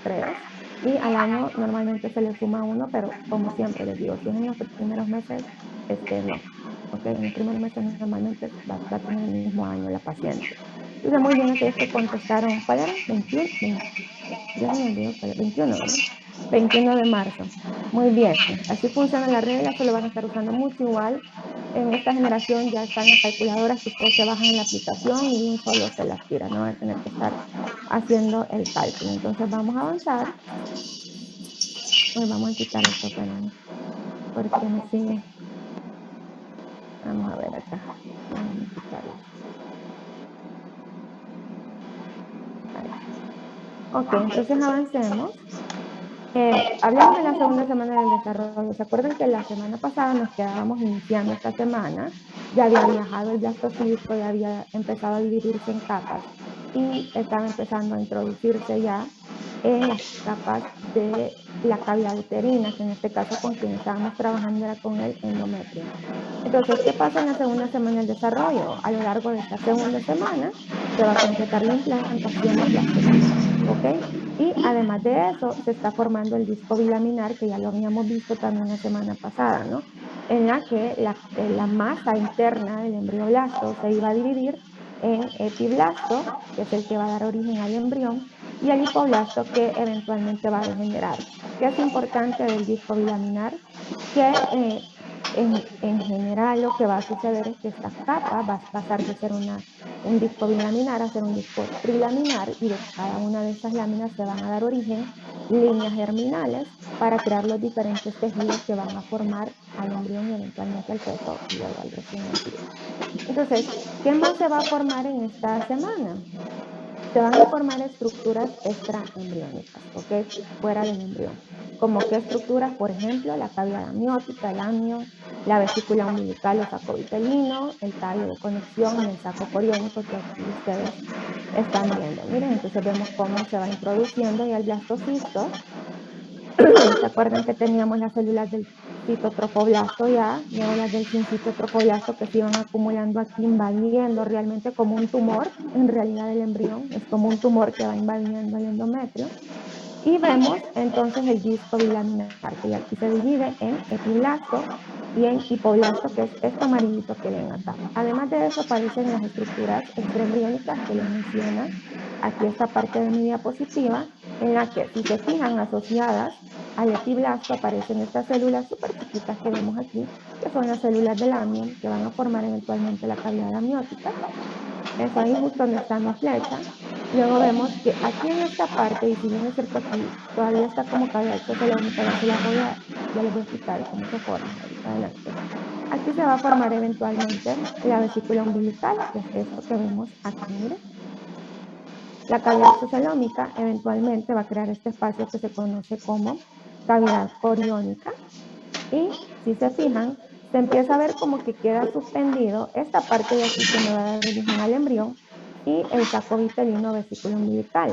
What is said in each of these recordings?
3, y al año normalmente se le suma 1, pero como siempre les digo, si es en los primeros meses, no. ¿Ok? En los primeros meses normalmente va a tener el mismo año la paciente. Entonces, muy bien, aquellos que contestaron, ¿cuál era? 21, 20, ya se me olvidó, 21, ¿verdad? 21 de marzo. Muy bien, así funciona la regla, solo van a estar usando mucho igual. En esta generación ya están las calculadoras que ustedes se bajan en la aplicación y de un solo se las tira, no van a tener que estar haciendo el cálculo. Entonces vamos a avanzar. Pues vamos a quitar esto, espérenme, porque me sigue. Vamos a ver acá. Vamos a quitar esto. Ahí. Ok, entonces avancemos. Hablemos de la segunda semana del desarrollo. ¿Se acuerdan que la semana pasada nos quedábamos iniciando esta semana? Ya había viajado el blastocisto, ya había empezado a dividirse en capas y estaba empezando a introducirse ya en las capas de la cavidad uterina, que en este caso con quien estábamos trabajando era con el endometrio. Entonces, ¿qué pasa en la segunda semana del desarrollo? A lo largo de esta segunda semana se va a completar la implantación del blastocisto, ¿ok? Y además de eso, se está formando el disco bilaminar, que ya lo habíamos visto también la semana pasada, ¿no? En la que la masa interna del embrioblasto se iba a dividir en epiblasto, que es el que va a dar origen al embrión, y el hipoblasto, que eventualmente va a degenerar. ¿Qué es importante del disco bilaminar? Que en general lo que va a suceder es que esta capa va a pasar de ser un disco bilaminar a ser un disco trilaminar, y de cada una de esas láminas se van a dar origen líneas germinales para crear los diferentes tejidos que van a formar al embrión y eventualmente al feto y luego al recién nacido. Entonces, ¿qué más se va a formar en esta semana? Se van a formar estructuras extraembriónicas, ¿ok? Fuera del embrión. Como qué estructuras, por ejemplo, la cavidad amniótica, el amnion, la vesícula umbilical o saco vitelino, el tallo de conexión y el saco coriónico que aquí ustedes están viendo. Miren, entonces vemos cómo se va introduciendo ya el blastocisto. ¿Se acuerdan que teníamos las células del citotrofoblasto ya? Luego las del sincitotrofoblasto que se iban acumulando aquí, invadiendo realmente como un tumor. En realidad el embrión es como un tumor que va invadiendo el endometrio. Y vemos entonces el disco bilaminar, que aquí se divide en epiblasto y en hipoblasto, que es esto amarillito que ven acá. Además de eso aparecen las estructuras extraembriónicas que les menciona aquí esta parte de mi diapositiva, en la que si se fijan asociadas al epiblasto aparecen estas células súper chiquitas que vemos aquí, que son las células del amnion, que van a formar eventualmente la cavidad amniótica. Eso ahí justo donde está mi flecha. Luego vemos que aquí en esta parte, y si bien es cierto aquí todavía está como cavidad exocelómica, ya les voy a explicar cómo se forma ahorita adelante. Aquí se va a formar eventualmente la vesícula umbilical, que es esto que vemos aquí, miren. La cavidad exocelómica eventualmente va a crear este espacio que se conoce como cavidad coriónica, y si se fijan, se empieza a ver como que queda suspendido esta parte de aquí que me va a dar origen al embrión y el saco vitelino vesícula umbilical.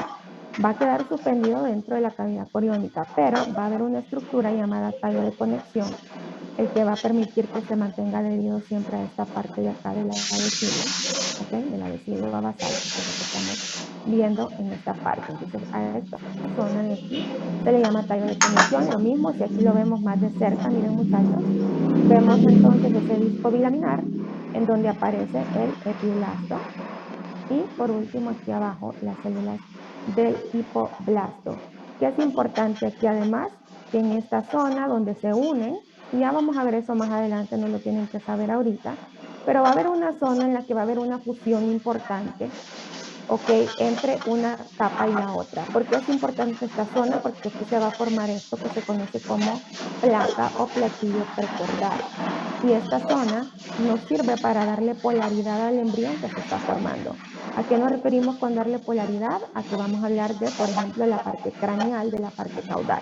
Va a quedar suspendido dentro de la cavidad coriónica, pero va a haber una estructura llamada tallo de conexión, el que va a permitir que se mantenga adherido siempre a esta parte de acá de la vesícula, ¿ok? De la vesícula basal, que es lo que estamos viendo en esta parte. Entonces, a esta zona de aquí se le llama tallo de conexión. Lo mismo, si aquí lo vemos más de cerca, miren muchachos, vemos entonces ese disco bilaminar en donde aparece el epiblasto y por último aquí abajo las células del hipoblasto. ¿Qué es importante aquí además? Que en esta zona donde se unen, y ya vamos a ver eso más adelante, no lo tienen que saber ahorita, pero va a haber una zona en la que va a haber una fusión importante, ¿ok? Entre una capa y la otra. ¿Por qué es importante esta zona? Porque aquí se va a formar esto que se conoce como placa o platillo precordal. Y esta zona nos sirve para darle polaridad al embrión que se está formando. ¿A qué nos referimos con darle polaridad? A que vamos a hablar de, por ejemplo, la parte craneal de la parte caudal.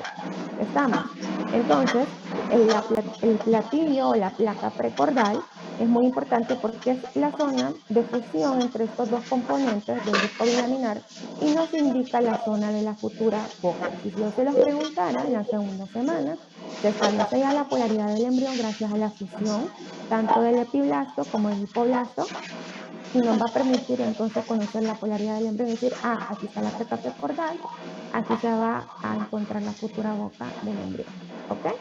¿Estamos? Entonces, el platillo o la placa precordal es muy importante porque es la zona de fusión entre estos dos componentes del disco bilaminar y nos indica la zona de la futura boca. Si yo se los preguntara en la segunda semana, se establece ya la polaridad del embrión gracias a la fusión tanto del epiblasto como del hipoblasto y nos va a permitir entonces conocer la polaridad del embrión y decir, ah, aquí está la précapsia cordal, aquí se va a encontrar la futura boca del embrión, ¿ok?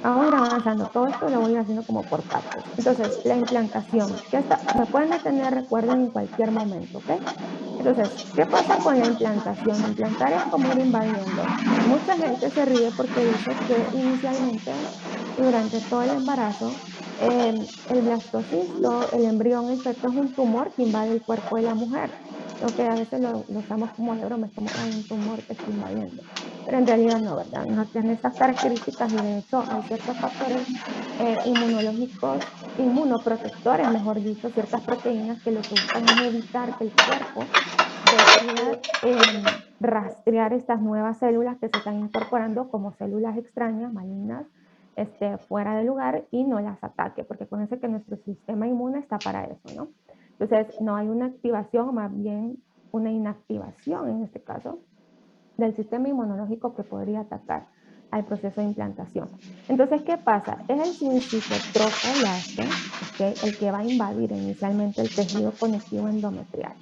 Vamos a ir avanzando. Todo esto lo voy a ir haciendo como por partes. Entonces, la implantación, que esta, me pueden detener, recuerden, en cualquier momento, ¿ok? Entonces, ¿qué pasa con la implantación? Implantar es como ir invadiendo. Mucha gente se ríe porque dice que inicialmente y durante todo el embarazo, el blastocisto, el embrión, el feto es un tumor que invade el cuerpo de la mujer. Lo que a veces lo usamos como de broma, es como, hay un tumor que está invadiendo. Pero en realidad no, ¿verdad? No tiene estas características y de hecho hay ciertos factores inmunológicos, inmunoprotectores, mejor dicho, ciertas proteínas que lo que buscan es evitar que el cuerpo decida rastrear estas nuevas células que se están incorporando como células extrañas, malignas, fuera de lugar y no las ataque, porque acuérdense que nuestro sistema inmune está para eso, ¿no? Entonces, no hay una activación, más bien una inactivación en este caso, del sistema inmunológico que podría atacar al proceso de implantación. Entonces, ¿qué pasa? Es el sincito trofoblasto, ¿okay? El que va a invadir inicialmente el tejido conectivo endometrial,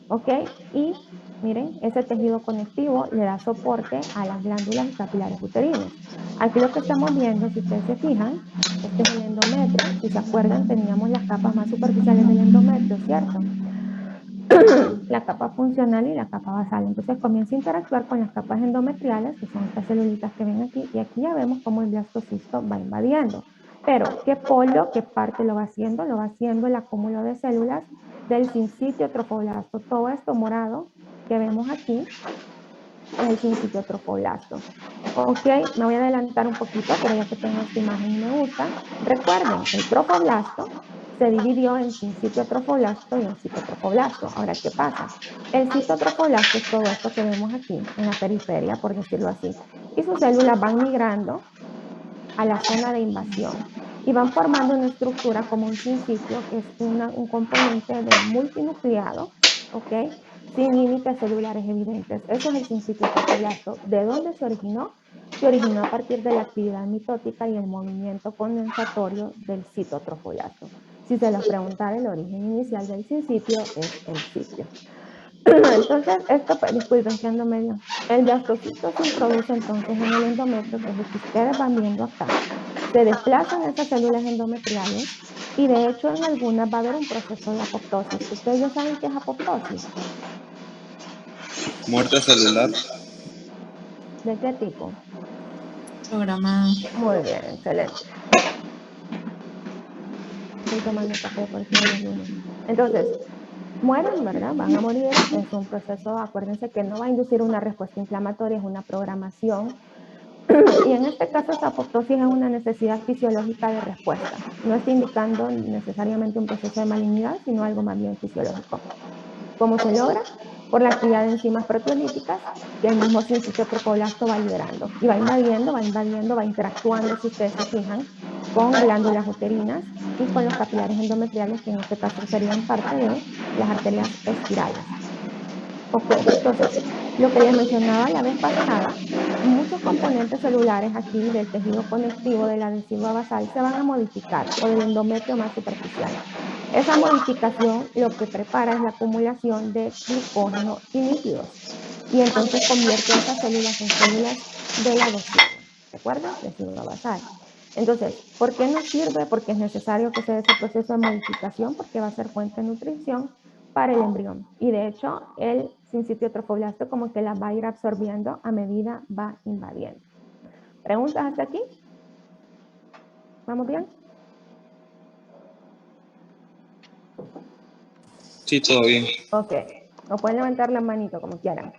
¿ok? Y miren, ese tejido conectivo le da soporte a las glándulas y capilares uterinos. Aquí lo que estamos viendo, si ustedes se fijan, este es el endometrio. Si se acuerdan, teníamos las capas más superficiales del endometrio, ¿cierto? La capa funcional y la capa basal. Entonces comienza a interactuar con las capas endometriales, que son estas celulitas que ven aquí, y aquí ya vemos cómo el blastocisto va invadiendo. Pero, ¿qué polo, qué parte lo va haciendo? Lo va haciendo el acúmulo de células del sincitio trofoblasto. Todo esto morado que vemos aquí es el sincitio trofoblasto. Ok, me voy a adelantar un poquito, pero ya que tengo esta imagen y me gusta, recuerden, el trofoblasto se dividió en sincitio trofoblasto y en citotrofoblasto. Ahora, ¿qué pasa? El citotrofoblasto es todo esto que vemos aquí, en la periferia, por decirlo así, y sus células van migrando a la zona de invasión y van formando una estructura como un sincitio, que es un componente de multinucleado, ¿ok? Sin límites celulares evidentes. Eso es el sincitio trofoblasto. ¿De dónde se originó? Se originó a partir de la actividad mitótica y el movimiento condensatorio del citotrofoblasto. Si se los preguntara, el origen inicial del sincitio es el sitio. Entonces, esto, disculpen que ando medio. El blastocito se introduce entonces en el endometrio, que es el que ustedes van viendo acá. Se desplazan esas células endometriales y de hecho en algunas va a haber un proceso de apoptosis. ¿Ustedes ya saben qué es apoptosis? Muerte celular. ¿De qué tipo? Programada. Muy bien, excelente. Estoy tomando café por si hoy es lunes. Entonces, mueren, ¿verdad? Van a morir. Es un proceso, acuérdense que no va a inducir una respuesta inflamatoria, es una programación. Y en este caso, esa apoptosis es una necesidad fisiológica de respuesta. No está indicando necesariamente un proceso de malignidad, sino algo más bien fisiológico. ¿Cómo se logra? Por la actividad de enzimas proteolíticas que el mismo sincitio trofoblasto va liberando. Y va invadiendo, va invadiendo, va interactuando, si ustedes se fijan, con glándulas uterinas y con los capilares endometriales, que en este caso serían parte de las arterias espirales. Ok, entonces, lo que les mencionaba la vez pasada, muchos componentes celulares aquí del tejido conectivo de la adhesiva basal se van a modificar o del endometrio más superficial. Esa modificación lo que prepara es la acumulación de glucógeno y lípidos y entonces convierte a esas células en células de la adhesiva. ¿Recuerdan? Adhesiva basal. Entonces, ¿por qué nos sirve? Porque es necesario que se dé ese proceso de modificación porque va a ser fuente de nutrición para el embrión. Y de hecho, el sincitio trofoblasto como que la va a ir absorbiendo a medida va invadiendo. ¿Preguntas hasta aquí? ¿Vamos bien? Sí, todo bien. Ok. O pueden levantar la manito como quieran.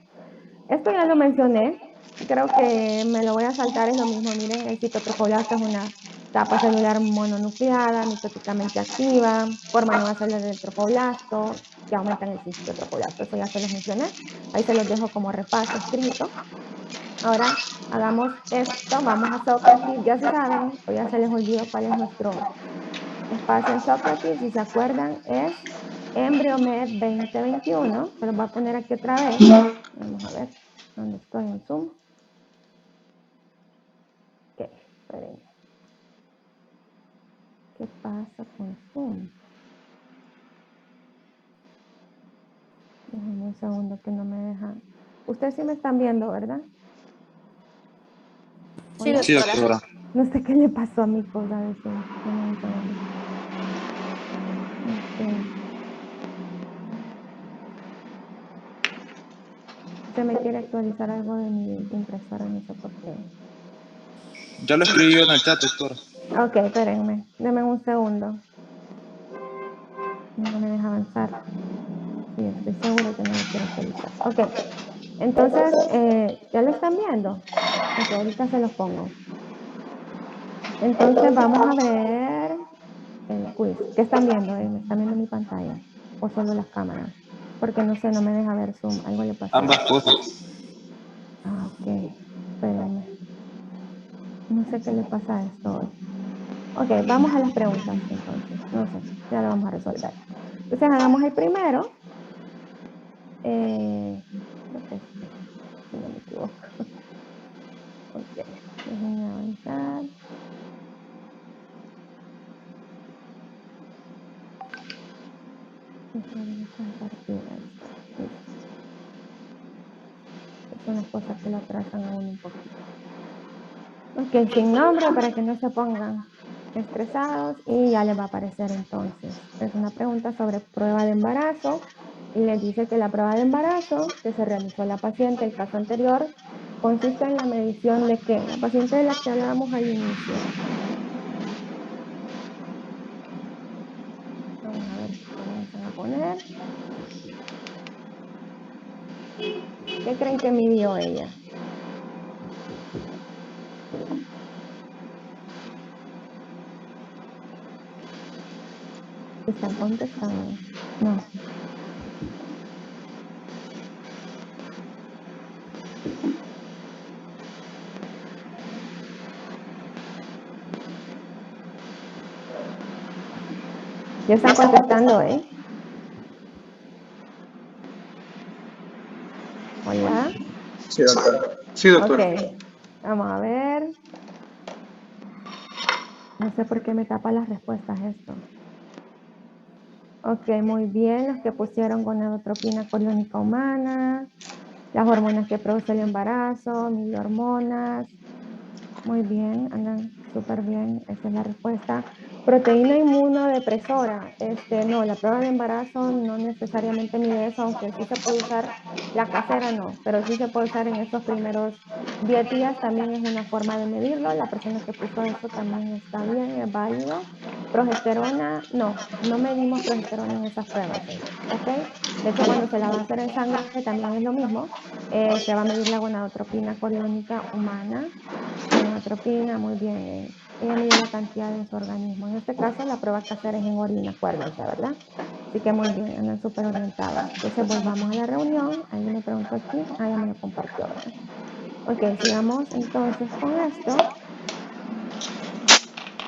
Esto ya lo mencioné. Creo que me lo voy a saltar. Es lo mismo. Miren, el citotrofoblasto es una capa celular mononucleada, mitóticamente activa, forma nuevas células del trofoblasto que aumentan el sincitio trofoblasto. Eso ya se los mencioné. Ahí se los dejo como repaso escrito. Ahora hagamos esto, vamos a Sócrates, ya se saben, o ya se les olvidó cuál es nuestro espacio en Sócrates, si se acuerdan es EmbryoMed 2021, se los voy a poner aquí otra vez, vamos a ver, ¿dónde estoy en Zoom? Ok, espérenme. ¿Qué pasa con Zoom? Déjenme un segundo que no me deja. Ustedes sí me están viendo, ¿verdad? Sí, Hola. Sí, doctora. doctora. No sé qué le pasó a mi cosa de Zoom. Denme un segundo. Ok. Se me quiere actualizar algo de mi impresora, no sé por qué. Ya lo escribí yo en el chat, doctora. Ok, espérenme. Denme un segundo. No me deja avanzar. Sí, estoy seguro que no lo quiero actualizar. Ok. Entonces, ¿ya lo están viendo? Ok, ahorita se los pongo. Entonces, vamos a ver el quiz. ¿Qué están viendo? ¿Me están viendo mi pantalla? ¿O solo las cámaras? Porque no sé, no me deja ver Zoom. Algo le pasó. Ambas cosas. Ah, ok. Espérenme. No sé qué le pasa a esto hoy. Ok, vamos a las preguntas entonces. No sé, ya lo vamos a resolver. Entonces, hagamos el primero. Creo que es este, si no me equivoco. Ok, déjenme avanzar. Déjenme compartir. Ahí está. Listo. Son las cosas que lo atrasan a uno un poquito. Ok, sin nombre para que no se pongan estresados y ya les va a aparecer entonces. Es una pregunta sobre prueba de embarazo y les dice que la prueba de embarazo que se realizó a la paciente, el caso anterior, consiste en la medición de qué? La paciente de la que hablábamos al inicio. Vamos a ver si comienzan a poner. ¿Qué creen que midió ella? ¿Están contestando? No. Ya están contestando, ¿eh? Hola. Sí, doctora. Sí, Ok, doctora. vamos a ver. No sé por qué me tapa las respuestas esto. Ok, muy bien. Los que pusieron gonadotropina coriónica humana, las hormonas que produce el embarazo, mil hormonas. Muy bien, andan súper bien. Esa es la respuesta. Proteína inmunodepresora. No, la prueba de embarazo no necesariamente mide eso, aunque sí se puede usar la casera, no, pero sí se puede usar en esos primeros 10 días, también es una forma de medirlo. La persona que puso eso también está bien, es válido. Progesterona, no, no medimos progesterona en esas pruebas, ¿ok? De hecho, cuando se la va a hacer en sangre también es lo mismo. Se va a medir la gonadotropina coriónica humana. Gonadotropina, muy bien. Ella mide la cantidad en su organismo. En este caso, la prueba casera es en orina, acuérdense, ¿verdad? Así que muy bien, andan súper orientados. Entonces, volvamos a la reunión. Alguien me preguntó aquí. Ah, ya me lo compartió, ¿verdad? Ok, sigamos entonces con esto.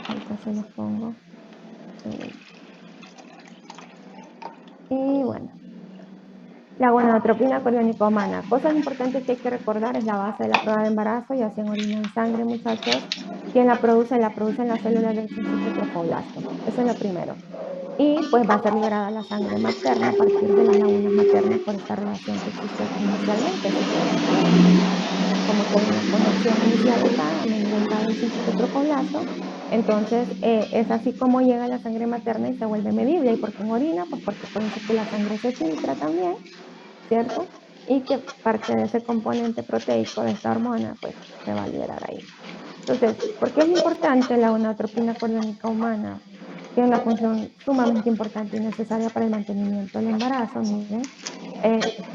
Ahorita se los pongo. Segundo. Y bueno, la gonadotropina coriónica humana. Cosas importantes que hay que recordar es la base de la prueba de embarazo, ya sea en orina o en sangre, muchachos. ¿Quién la produce? La producen las células del sincito trofoblasto. Eso es lo primero. Y pues va a ser liberada la sangre materna a partir de las lagunas maternas por esta relación que existe inicialmente, si ustedes se acuerdan, ¿verdad? Como que hay una conexión inicial acá, a nivel acá del sincito trofoblasto. Entonces, es así como llega la sangre materna y se vuelve medible. ¿Y por qué en orina? Pues porque acuérdense que la sangre se filtra también, ¿cierto? Y que parte de ese componente proteico de esta hormona, pues se va a liberar ahí. Entonces, ¿por qué es importante la gonadotropina coriónica humana? Tiene una función sumamente importante y necesaria para el mantenimiento del embarazo, miren.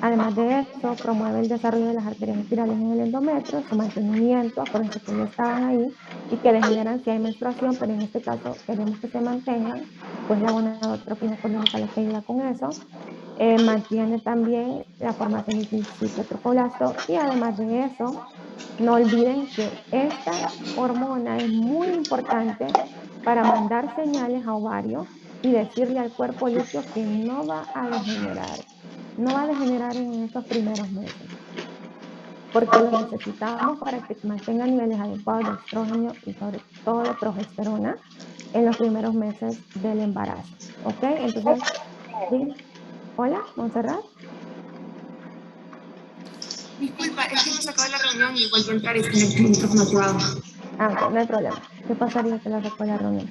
Además de eso, promueve el desarrollo de las arterias espirales en el endometrio, su mantenimiento, acuérdense que ya estaban ahí y que degeneran si hay menstruación, pero en este caso queremos que se mantengan, pues la gonadotropina coriónica es la que ayuda con eso. Mantiene también la formación del citotrofoblasto y además de eso, no olviden que esta hormona es muy importante para mandar señales a ovario y decirle al cuerpo lúteo que no va a degenerar, no va a degenerar en esos primeros meses, porque lo necesitamos para que mantenga niveles adecuados de estrógeno y sobre todo de progesterona en los primeros meses del embarazo. ¿Ok? Entonces, ¿sí? Hola, Montserrat. Disculpa, es que hemos acabado la reunión y vuelvo a entrar y está el micrófono activado. Ah, ok, no hay problema. ¿Qué pasaría que la sacó de la reunión?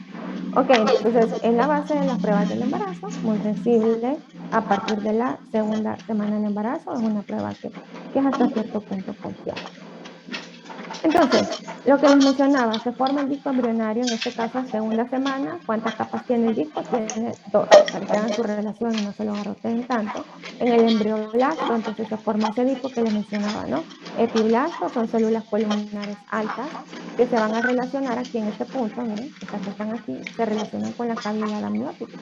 Ok, entonces en la base de las pruebas del embarazo, muy sensible a partir de la segunda semana del embarazo, es una prueba que es hasta cierto punto confiable. Entonces, lo que les mencionaba, se forma el disco embrionario, en este caso segunda semana. ¿Cuántas capas tiene el disco? Tiene dos, para que hagan su relación y no se lo garroteen tanto. En el embrioblasto, entonces se forma ese disco que les mencionaba, ¿no? Epiblasto son células columnares altas que se van a relacionar aquí en este punto, miren, estas que están aquí, se relacionan con la cavidad amniótica.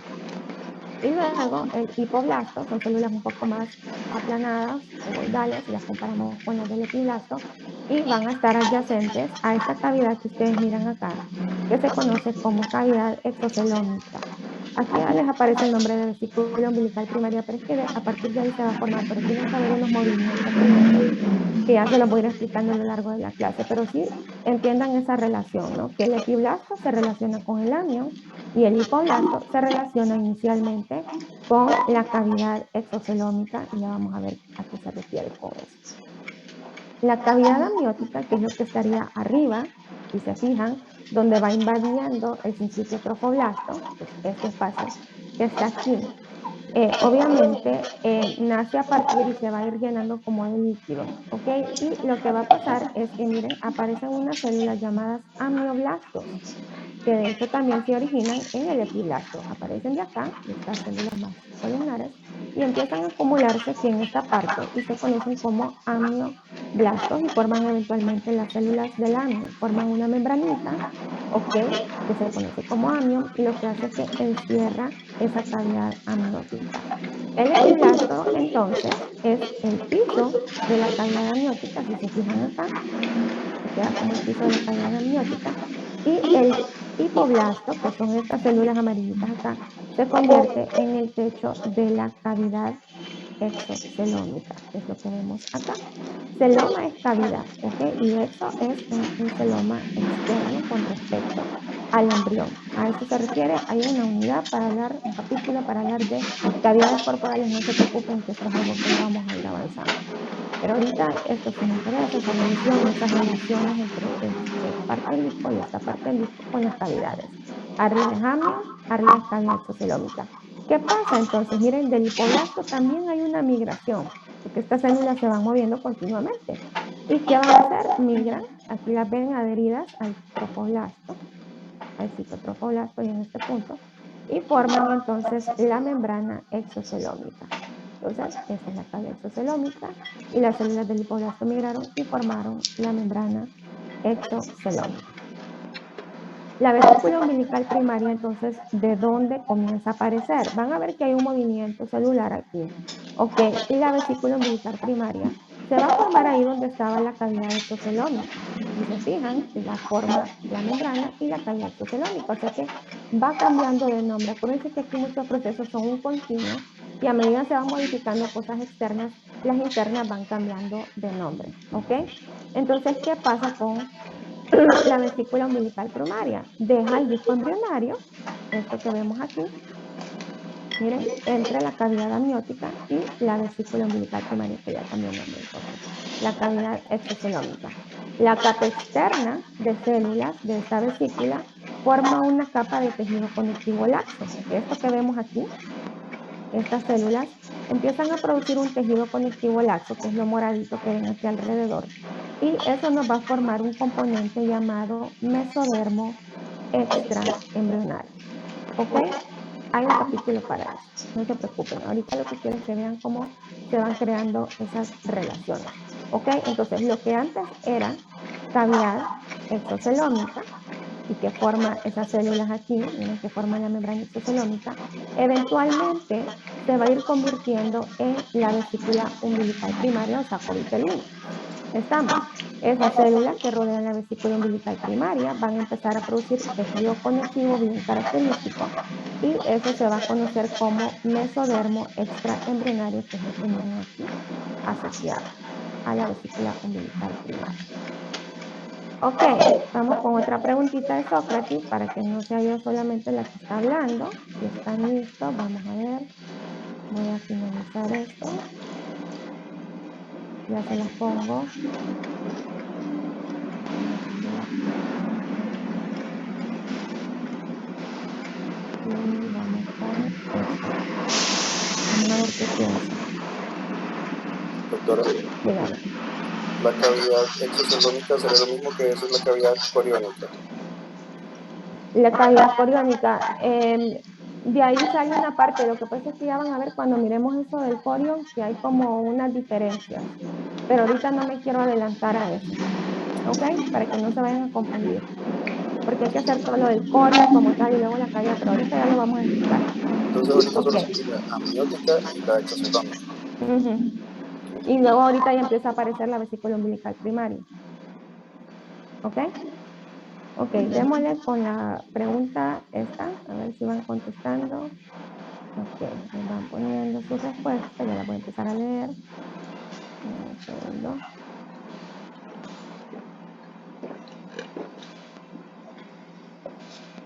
Y luego el hipoblasto son células un poco más aplanadas, ovoidales, si las comparamos con las del epiblasto, y van a estar adyacentes a esta cavidad que ustedes miran acá, que se conoce como cavidad exocelómica. Aquí ya les aparece el nombre de vesícula umbilical primaria, pero es que a partir de ahí se va a formar, pero tienen que haber unos movimientos primero que ya se los voy a ir explicando a lo largo de la clase, pero sí entiendan esa relación, ¿no? Que el epiblasto se relaciona con el amnion y el hipoblasto se relaciona inicialmente con la cavidad exocelómica, y ya vamos a ver a qué se refiere con eso. La cavidad amniótica, que es lo que estaría arriba, si se fijan, donde va invadiendo el sincitio trofoblasto, que es este espacio que está aquí, obviamente nace a partir y se va a ir llenando como de líquido, ¿ok? Y lo que va a pasar es que, miren, aparecen unas células llamadas amioblastos, que de hecho también se originan en el epiblasto. Aparecen de acá, de estas células más columnares, y empiezan a acumularse aquí en esta parte y se conocen como amioblastos y forman eventualmente las células del amnion. Forman una membranita, ¿ok? Que se conoce como amnion y lo que hace es que encierra esa cavidad amniótica. El epiblasto, entonces, es el piso de la cavidad amniótica, si se fijan acá, se queda como el piso de la cavidad amniótica, y el hipoblasto, que son estas células amarillitas acá, se convierte en el techo de la cavidad exocelómica, que es lo que vemos acá. Celoma es cavidad, ¿ok? Y exo es un celoma externo con respecto al embrión. A eso se refiere, hay una unidad para hablar, un capítulo para hablar de cavidades corporales, no se preocupen que esto es algo que lo vamos a ir avanzando. Pero ahorita esto sí me interesa, esa revisión y esas relaciones entre esta parte del disco y esta parte del disco con las cavidades. Arriba es amnion, arriba es cavidad exocelómica. ¿Qué pasa entonces? Miren, del hipoblasto también hay una migración, porque estas células se van moviendo continuamente. ¿Y qué van a hacer? Migran, aquí las ven adheridas al trofoblasto, al citotrofoblasto y en este punto, y forman entonces la membrana exocelómica. Entonces, esta es la cavidad exocelómica y las células del hipoblasto migraron y formaron la membrana exocelómica. La vesícula umbilical primaria, entonces, ¿de dónde comienza a aparecer? Van a ver que hay un movimiento celular aquí, ¿ok? Y la vesícula umbilical primaria se va a formar ahí donde estaba la cavidad exocelómica. Si se fijan, la forma la membrana y la cavidad exocelómica, o sea que va cambiando de nombre. Acuérdense que aquí muchos procesos son un continuo y a medida que se van modificando cosas externas, las internas van cambiando de nombre, ¿ok? Entonces, ¿qué pasa con la vesícula umbilical primaria? Deja el disco embrionario, esto que vemos aquí, miren, entre la cavidad amniótica y la vesícula umbilical primaria, que ya cambió el nombre entonces, la cavidad exocelómica. La capa externa de células de esta vesícula forma una capa de tejido conectivo laxo. Esto que vemos aquí, estas células empiezan a producir un tejido conectivo laxo, que es lo moradito que ven aquí alrededor, y eso nos va a formar un componente llamado mesodermo extraembrionario. ¿Ok? Hay un capítulo para eso, no se preocupen. Ahorita lo que quiero es que vean cómo se van creando esas relaciones. ¿Ok? Entonces, lo que antes era cavidad exocelómica, y que forma esas células aquí, miren que forman la membrana exocelómica, eventualmente se va a ir convirtiendo en la vesícula umbilical primaria o saco vitelino. Estamos. Esas células que rodean la vesícula umbilical primaria van a empezar a producir tejido conectivo bien característico y eso se va a conocer como mesodermo extraembrionario, que es lo que miran aquí asociado a la vesícula umbilical primaria. Ok, vamos con otra preguntita de Sócrates para que no sea yo solamente la que está hablando. Si están listos, vamos a ver. Voy a finalizar esto. Ya se las pongo. Y vamos con esta. Vamos a ver qué piensan. Doctora, Dígame. la cavidad exosendómica sería lo mismo que decir la cavidad coriónica. La cavidad coriónica, de ahí sale una parte. Lo que pasa es que ya van a ver cuando miremos eso del corión, que hay como unas diferencias. Pero ahorita no me quiero adelantar a eso. ¿Ok? Para que no se vayan a confundir. Porque hay que hacer todo lo del corión como tal y luego la cavidad, pero ahorita ya lo vamos a explicar. Entonces ahorita Ok. solo sería la amniótica y la exosendómica. Ujú. Y luego ahorita ya empieza a aparecer la vesícula umbilical primaria. ¿Ok? Ok, démosle con la pregunta esta, a ver si van contestando. Ok, me van poniendo sus respuestas, ya las voy a empezar a leer. Un segundo.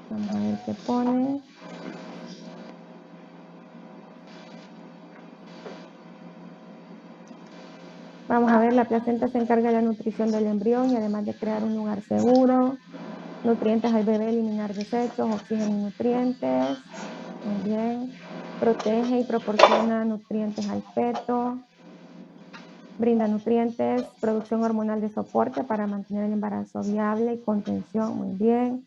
Vamos a ver qué ponen. Vamos a ver, la placenta se encarga de la nutrición del embrión y además de crear un lugar seguro, nutrientes al bebé, eliminar desechos, oxígeno y nutrientes. Muy bien. Protege y proporciona nutrientes al feto. Brinda nutrientes, producción hormonal de soporte para mantener el embarazo viable y contención. Muy bien.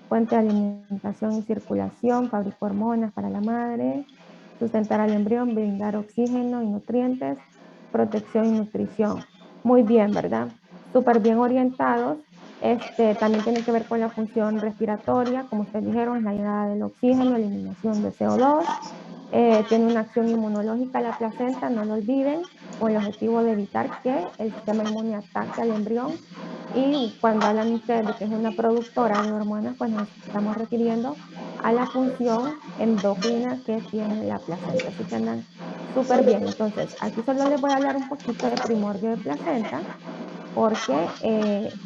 Fuente de alimentación y circulación, fabrica hormonas para la madre. Sustentar al embrión, brindar oxígeno y nutrientes, protección y nutrición. Muy bien, ¿verdad? Súper bien orientados. También tiene que ver con la función respiratoria, como ustedes dijeron, es la llegada del oxígeno, eliminación de CO2. Tiene una acción inmunológica la placenta, no lo olviden, con el objetivo de evitar que el sistema inmune ataque al embrión. Y cuando hablan ustedes de que es una productora de hormonas, pues nos estamos refiriendo a la función endocrina que tiene la placenta. Así que andan súper bien. Entonces, aquí solo les voy a hablar un poquito de primordio de placenta, porque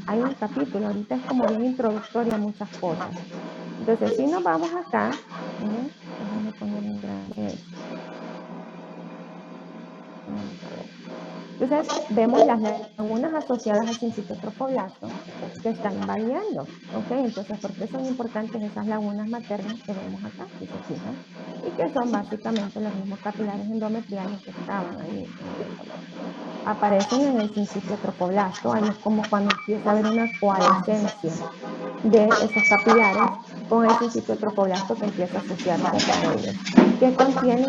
hay un capítulo, ahorita es como bien introductorio a muchas cosas. Entonces, si nos vamos acá, miren, déjenme poner en grande esto. Vamos a ver. Entonces, vemos las lagunas asociadas al sincito trofoblasto que está invadiendo, ¿ok? Entonces, ¿por qué son importantes esas lagunas maternas que vemos acá, si se fijan? Y que son básicamente los mismos capilares endometriales que estaban ahí en el endometrio. Aparecen en el sincitio trofoblasto, ahí es como cuando empieza a haber una coalescencia de esos capilares con el sincitio trofoblasto que empieza a asociarse a ellos, que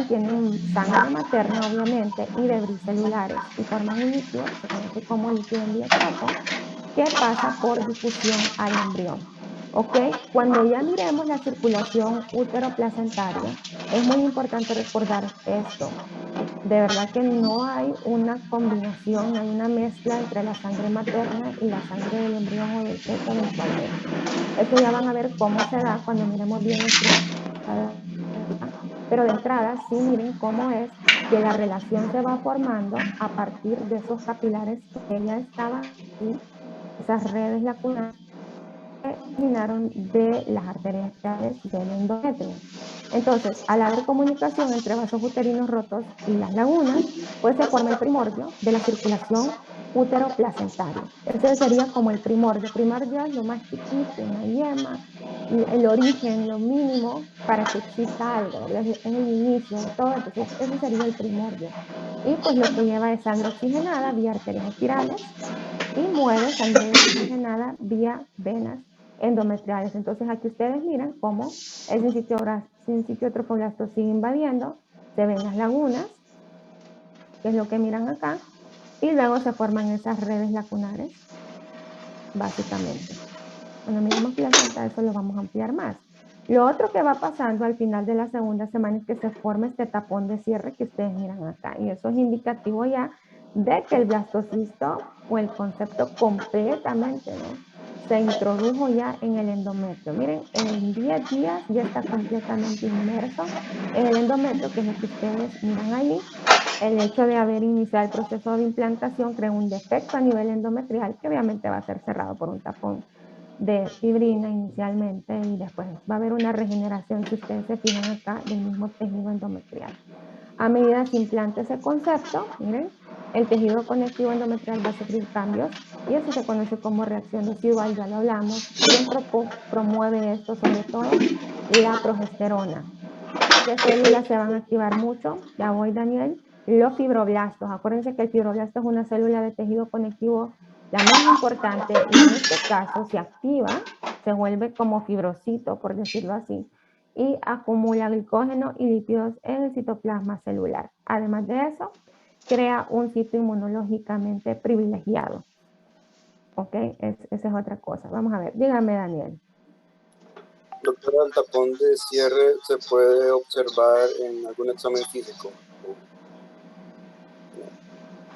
tienen sangre materna obviamente y debris celulares y forman un líquido que se conoce como líquido enviatropo que pasa por difusión al embrión. ¿Ok? Cuando ya miremos la circulación útero-placentaria, es muy importante recordar esto. De verdad que no hay una combinación, no hay una mezcla entre la sangre materna y la sangre del embrión o del feto eventualmente. Eso ya van a ver cómo se da cuando miremos bien la estructura. Pero de entrada, sí miren cómo es que la relación se va formando a partir de esos capilares que ya estaban ahí, esas redes lacunares que originaron de las arterias del endometrio. Entonces, al haber comunicación entre vasos uterinos rotos y las lagunas, pues se forma el primordio de la circulación útero-placentaria. Ese sería como el primordio. Primordio es lo más chiquito, una yema, el origen, lo mínimo para que exista algo, ¿verdad? Es el inicio de todo, entonces ese sería el primordio. Y pues lo que lleva es sangre oxigenada vía arterias espirales y mueve sangre desoxigenada vía venas endometriales. Entonces aquí ustedes miran cómo el sincitio trofoblasto sigue invadiendo, se ven las lagunas, que es lo que miran acá, y luego se forman esas redes lacunares, básicamente. Cuando miremos placenta, eso lo vamos a ampliar más. Lo otro que va pasando al final de la segunda semana es que se forma este tapón de cierre que ustedes miran acá, y eso es indicativo ya de que el blastocisto o el concepto completamente, ¿no?, se introdujo ya en el endometrio. Miren, en 10 días ya está completamente inmerso en el endometrio, que es lo que ustedes miran ahí. El hecho de haber iniciado el proceso de implantación crea un defecto a nivel endometrial que obviamente va a ser cerrado por un tapón de fibrina inicialmente y después va a haber una regeneración, si ustedes se fijan acá, del mismo tejido endometrial. A medida que se implante ese concepto, miren, El tejido conectivo endometrial va a sufrir cambios y eso se conoce como reacción residual, ya lo hablamos. ¿Quién promueve esto? Sobre todo la progesterona. ¿Qué células se van a activar mucho? Ya voy, Daniel. Los fibroblastos. Acuérdense que el fibroblasto es una célula de tejido conectivo la más importante y en este caso se activa, se vuelve como fibrocito, por decirlo así, y acumula glicógeno y lípidos en el citoplasma celular. Además de eso, crea un sitio inmunológicamente privilegiado. ¿Ok? Esa es otra cosa. Vamos a ver. Dígame, Daniel. Doctora, ¿el tapón de cierre se puede observar en algún examen físico?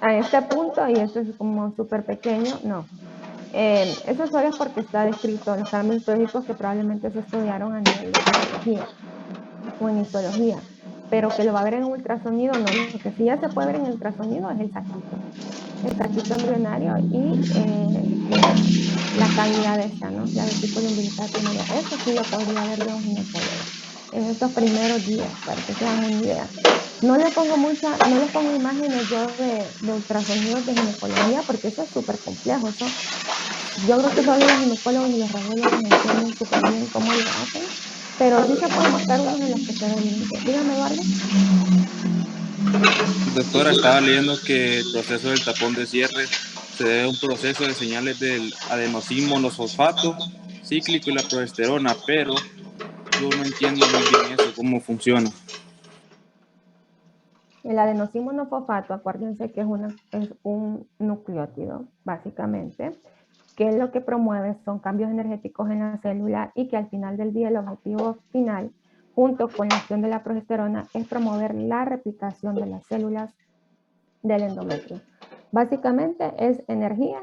A este punto, y esto es como súper pequeño, no. Eso solo es porque está descrito los cambios histológicos que probablemente se estudiaron a nivel de patología o en histología, pero que lo va a ver en ultrasonido, no. Lo que sí ya se puede ver en el ultrasonido es el saquito embrionario y la cavidad esta, ¿no? La vesícula umbilical primaria. Eso sí lo podría ver de un ginecólogo en estos primeros días, para que se hagan una idea. No les pongo imágenes yo de ultrasonidos de ginecología porque eso es súper complejo. Eso, yo creo que solo los ginecólogos y los radiólogos entienden súper bien cómo lo hacen, pero sí se pueden buscar unos en los que se ve limpio. Dígame, Eduardo. Doctora, estaba leyendo que el proceso del tapón de cierre se debe a un proceso de señales del adenosín monosfosfato cíclico y la progesterona, pero yo no entiendo muy bien eso, cómo funciona. El adenosín monofosfato, acuérdense que es un nucleótido, básicamente, que lo que promueve son cambios energéticos en la célula y que al final del día el objetivo final, junto con la acción de la progesterona, es promover la replicación de las células del endometrio. Básicamente es energía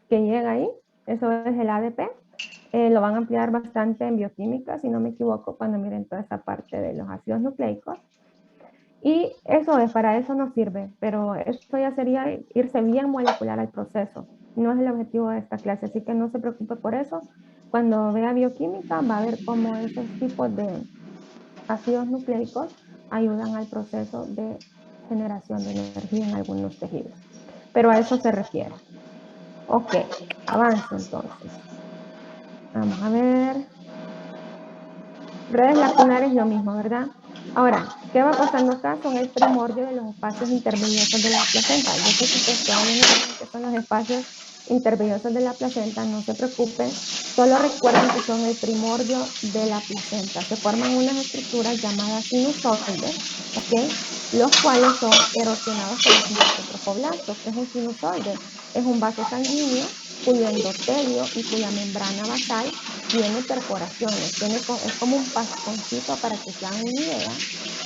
que llega ahí, eso es el ADP. Lo van a ampliar bastante en bioquímica, si no me equivoco, cuando miren toda esa parte de los ácidos nucleicos. Y eso es, para eso nos sirve, pero esto ya sería irse bien molecular al proceso. No es el objetivo de esta clase, así que no se preocupe por eso. Cuando vea bioquímica va a ver cómo esos tipos de ácidos nucleicos ayudan al proceso de generación de energía en algunos tejidos. Pero a eso se refiere. Ok, avance entonces. Vamos a ver. Redes lacunares lo mismo, ¿verdad? Ahora, ¿qué va pasando acá? Son el primordio de los espacios intervellosos de la placenta. Yo sé que ustedes todavía no saben qué son los espacios intervellosos de la placenta, no se preocupen, solo recuerden que son el primordio de la placenta. Se forman unas estructuras llamadas sinusoides, ¿ok? Los cuales son erosionados por el cintotrofoblasto. ¿Qué es un sinusoide? Es un vaso sanguíneo cuyo endotelio y cuya membrana basal tiene perforaciones, es como un pasconcito para que se hagan una idea,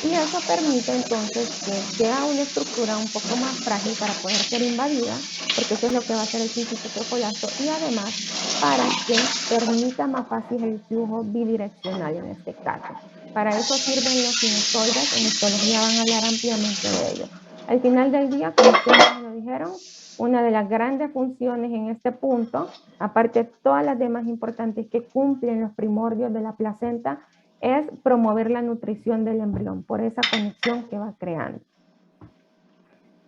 y eso permite entonces que sea una estructura un poco más frágil para poder ser invadida, porque eso es lo que va a hacer el cintotrofoblasto, y además para que permita más fácil el flujo bidireccional en este caso. Para eso sirven los sinusoides, en histología van a hablar ampliamente de ello. Al final del día, como ustedes me lo dijeron, una de las grandes funciones en este punto, aparte de todas las demás importantes que cumplen los primordios de la placenta, es promover la nutrición del embrión por esa conexión que va creando.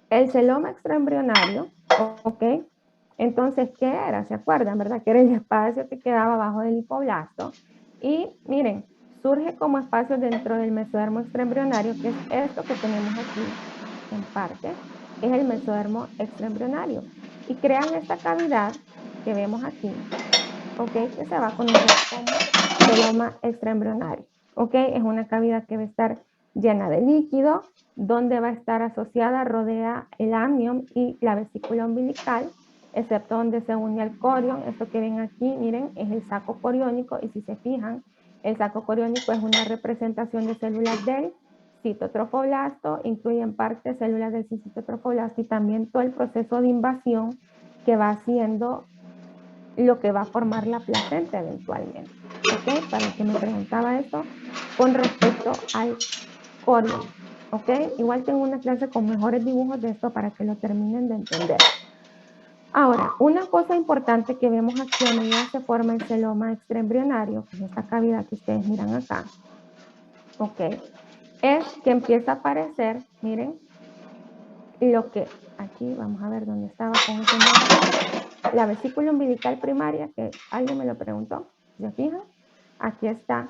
El celoma extraembrionario, ¿ok? Entonces, ¿qué era? ¿Se acuerdan, verdad? Que era el espacio que quedaba abajo del hipoblasto. Y miren, surge como espacio dentro del mesodermo extraembrionario, que es esto que tenemos aquí, en parte, es el mesodermo extraembrionario. Y crean esta cavidad que vemos aquí, ¿ok? Que se va a conocer como celoma extraembrionario, ¿ok? Es una cavidad que va a estar llena de líquido, donde va a estar asociada, rodea el amnion y la vesícula umbilical, excepto donde se une al corión. Esto que ven aquí, miren, es el saco coriónico, y si se fijan, el saco coriónico es una representación de células del citotrofoblasto, incluye en parte células del citotrofoblasto y también todo el proceso de invasión que va haciendo lo que va a formar la placenta eventualmente. ¿Ok? Para el que me preguntaba esto con respecto al corión. ¿Ok? Igual tengo una clase con mejores dibujos de esto para que lo terminen de entender. Ahora, una cosa importante que vemos aquí a medida que se forma el celoma extraembrionario, que es esta cavidad que ustedes miran acá, ¿ok? Es que empieza a aparecer, miren, lo que aquí vamos a ver dónde estaba con ese nombre. La vesícula umbilical primaria, que alguien me lo preguntó, ¿se fijan? Aquí está.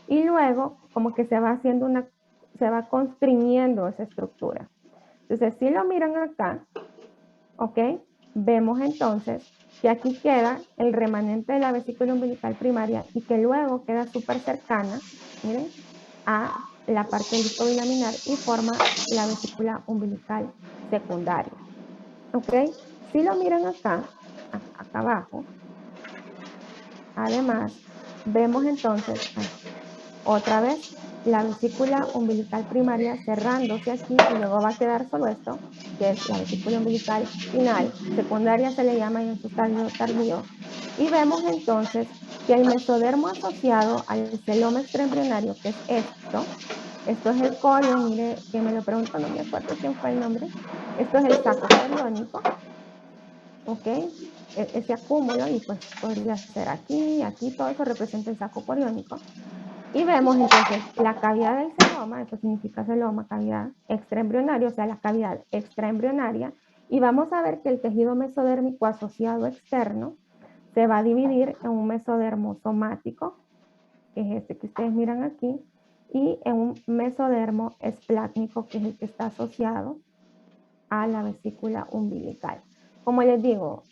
Y luego, como que se va haciendo se va constriñendo esa estructura. Entonces, si lo miran acá, ¿ok? Vemos entonces que aquí queda el remanente de la vesícula umbilical primaria y que luego queda súper cercana, miren, a la parte lipobilaminar y forma la vesícula umbilical secundaria. ¿Ok? Si lo miran acá abajo, además, vemos entonces otra vez la vesícula umbilical primaria cerrándose aquí y luego va a quedar solo esto, que es la vesícula umbilical final, secundaria se le llama en su estadio tardío, y vemos entonces que el mesodermo asociado al celoma extraembrionario, que es esto es el corio, mire, que me lo preguntó, no me acuerdo quién fue el nombre, esto es el saco coriónico, ¿ok? Ese acúmulo, y pues podría ser aquí, aquí, todo eso representa el saco coriónico. Y vemos entonces la cavidad del celoma, eso significa celoma, cavidad extraembrionaria, o sea, la cavidad extraembrionaria, y vamos a ver que el tejido mesodérmico asociado externo se va a dividir en un mesodermo somático, que es este que ustedes miran aquí, y en un mesodermo esplácnico, que es el que está asociado a la vesícula umbilical. Como les digo,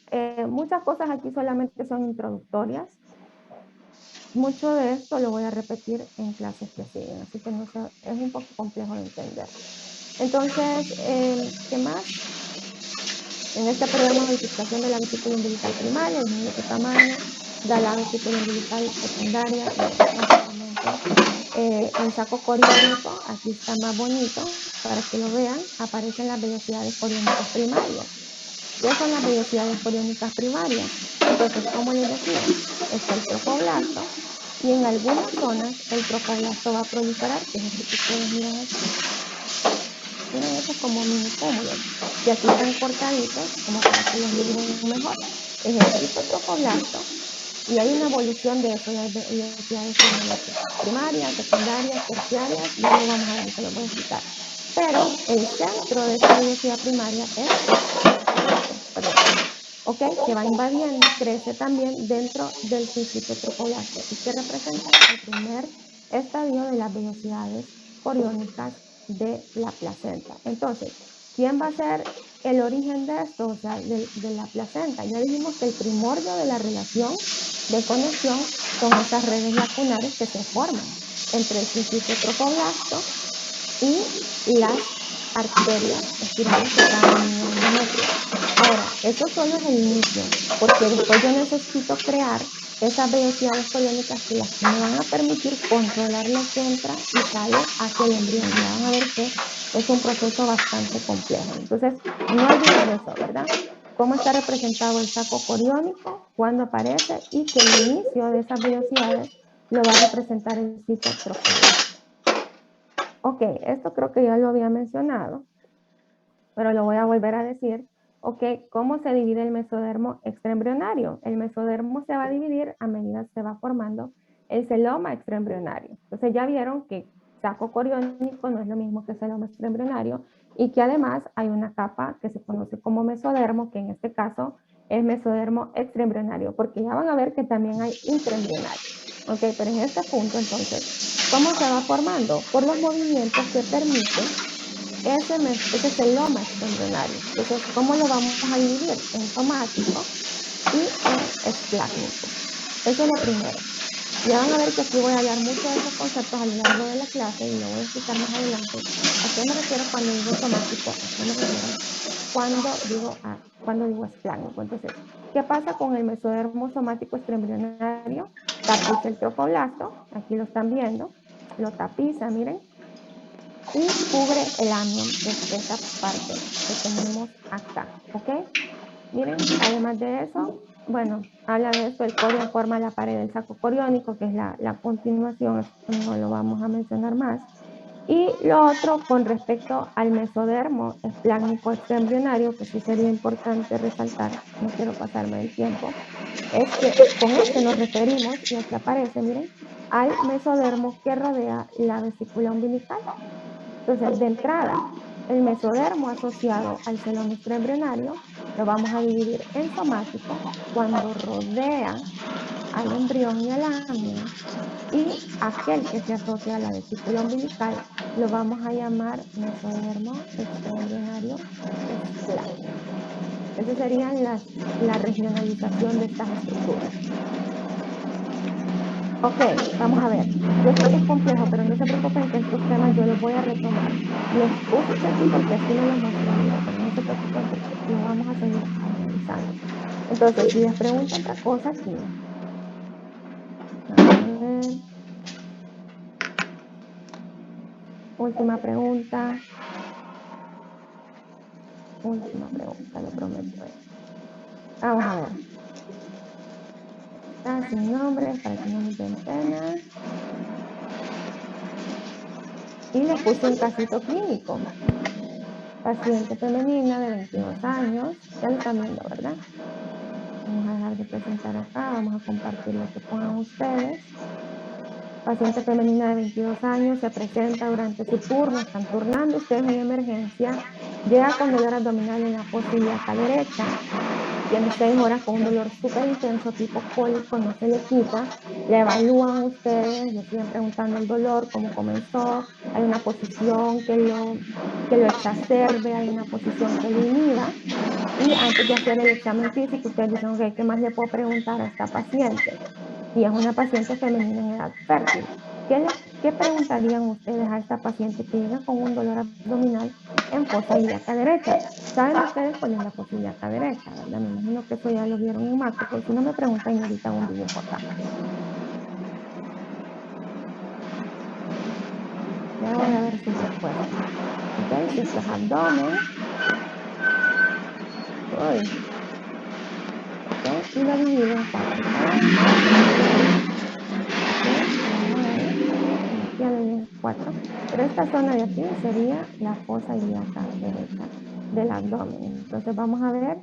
muchas cosas aquí solamente son introductorias. Mucho de esto lo voy a repetir en clases que siguen, así que no sé, es un poco complejo de entender. Entonces, ¿qué más? En este periodo de modificación de la vesícula umbilical primaria, disminuye su tamaño, da la vesícula umbilical secundaria, básicamente. El saco coriónico, aquí está más bonito, para que lo vean, aparecen las vellosidades coriónicas primarias. ¿Qué son las vellosidades coriónicas primarias? Entonces, como les decía, está el trofoblasto y en algunas zonas el trofoblasto va a proliferar, que es este que ustedes miran aquí. Miren, estos como mini cúmulos, y aquí están cortaditos como para que los miren mejor. Es el citotrofoblasto y hay una evolución de eso, de vellosidades primarias, secundarias, terciarias, ya lo vamos a ver, se lo voy a explicar. Pero el centro de esa vellosidad primaria es perdón, ¿ok? Que va invadiendo, crece también dentro del citotrofoblasto y que representa el primer estadio de las vellosidades coriónicas de la placenta. Entonces, ¿quién va a ser el origen de esto? O sea, de la placenta. Ya dijimos que el primordio de la relación de conexión son esas redes lacunares que se forman entre el citotrofoblasto y las arterias espirales que están en el endometrio. Ahora, eso solo es el inicio, porque después yo necesito crear esas vellosidades coriónicas que las que me van a permitir controlar lo que entra y sale hacia el embrión. Ya van a ver que es un proceso bastante complejo. Entonces, no olviden eso, ¿verdad? Cómo está representado el saco coriónico, cuándo aparece y que el inicio de esas vellosidades lo va a representar el citotrofoblasto. Ok, esto creo que ya lo había mencionado, pero lo voy a volver a decir. Ok, ¿cómo se divide el mesodermo extraembrionario? El mesodermo se va a dividir a medida que se va formando el celoma extraembrionario. Entonces ya vieron que saco coriónico no es lo mismo que celoma extraembrionario y que además hay una capa que se conoce como mesodermo, que en este caso es mesodermo extraembrionario, porque ya van a ver que también hay intraembrionario. Ok, pero en este punto entonces, ¿cómo se va formando? Por los movimientos que permite ese celoma extraembrionario. Entonces, ¿cómo lo vamos a dividir? En somático y en esplácnico. Eso es lo primero. Ya van a ver que aquí voy a hablar mucho de esos conceptos a lo largo de la clase y lo voy a explicar más adelante. ¿A qué me refiero cuando digo somático? ¿A qué me refiero cuando digo esplácnico? Entonces, ¿qué pasa con el mesodermo somático extraembrionario? Tapiza el trofoblasto, aquí lo están viendo, lo tapiza, miren, y cubre el amnion, que es esta parte que tenemos acá, ¿ok? Miren, además de eso, bueno, habla de esto, el corio forma la pared del saco coriónico, que es la continuación, esto no lo vamos a mencionar más. Y lo otro, con respecto al mesodermo esplácnico extraembrionario, que sí sería importante resaltar, no quiero pasarme del tiempo, es que con este nos referimos, y aquí aparece, miren, al mesodermo que rodea la vesícula umbilical. Entonces, de entrada, El mesodermo asociado al celómetro embrionario lo vamos a dividir en somático cuando rodea al embrión y a la amnia, y aquel que se asocia a la vesícula umbilical lo vamos a llamar mesodermo extraembrionario escleral. Esas serían la regionalización de estas estructuras. Ok, vamos a ver. Yo sé que es complejo, pero no se preocupen que estos temas yo los voy a retomar. Los puse aquí porque así me los muestra el libro, pero no se preocupen porque lo vamos a seguir analizando. Entonces, si les pregunto otra cosa aquí, vamos a ver. Última pregunta. Última pregunta, lo prometo. Vamos a ver. Está sin nombres para que no nos den pena. Y les puse un casito clínico. Paciente femenina de 22 años. Ya lo están viendo, ¿verdad? Vamos a dejar de presentar acá. Vamos a compartir lo que pongan ustedes. Paciente femenina de 22 años se presenta durante su turno. Están turnando ustedes en emergencia. Llega con dolor abdominal en la fosa ilíaca derecha. Tiene 6 horas con un dolor súper intenso, tipo cólico, no se le quita. Le evalúan ustedes, le siguen preguntando el dolor, cómo comenzó, hay una posición que lo exacerbe, hay una posición que lo inhiba. Y antes de hacer el examen físico, ustedes dicen, ok, ¿qué más le puedo preguntar a esta paciente? Y es una paciente femenina en edad fértil. ¿Qué preguntarían ustedes a esta paciente que llega con un dolor abdominal en fosa ilíaca derecha? ¿Saben ustedes cuál es la fosa ilíaca derecha, verdad? Me imagino que eso ya lo vieron en macro. Si no me preguntan, y ahorita un dibujo acá. Ya voy a ver sus respuestas. ¿Ok? Si esto es abdomen. Uy. ¿Ok? Y lo divido en 4. Cada posición. ¿Ok? Vamos a ver. Aquí ya lo divido en 4. Pero esta zona de aquí sería la fosa ilíaca derecha del abdomen. Entonces vamos a ver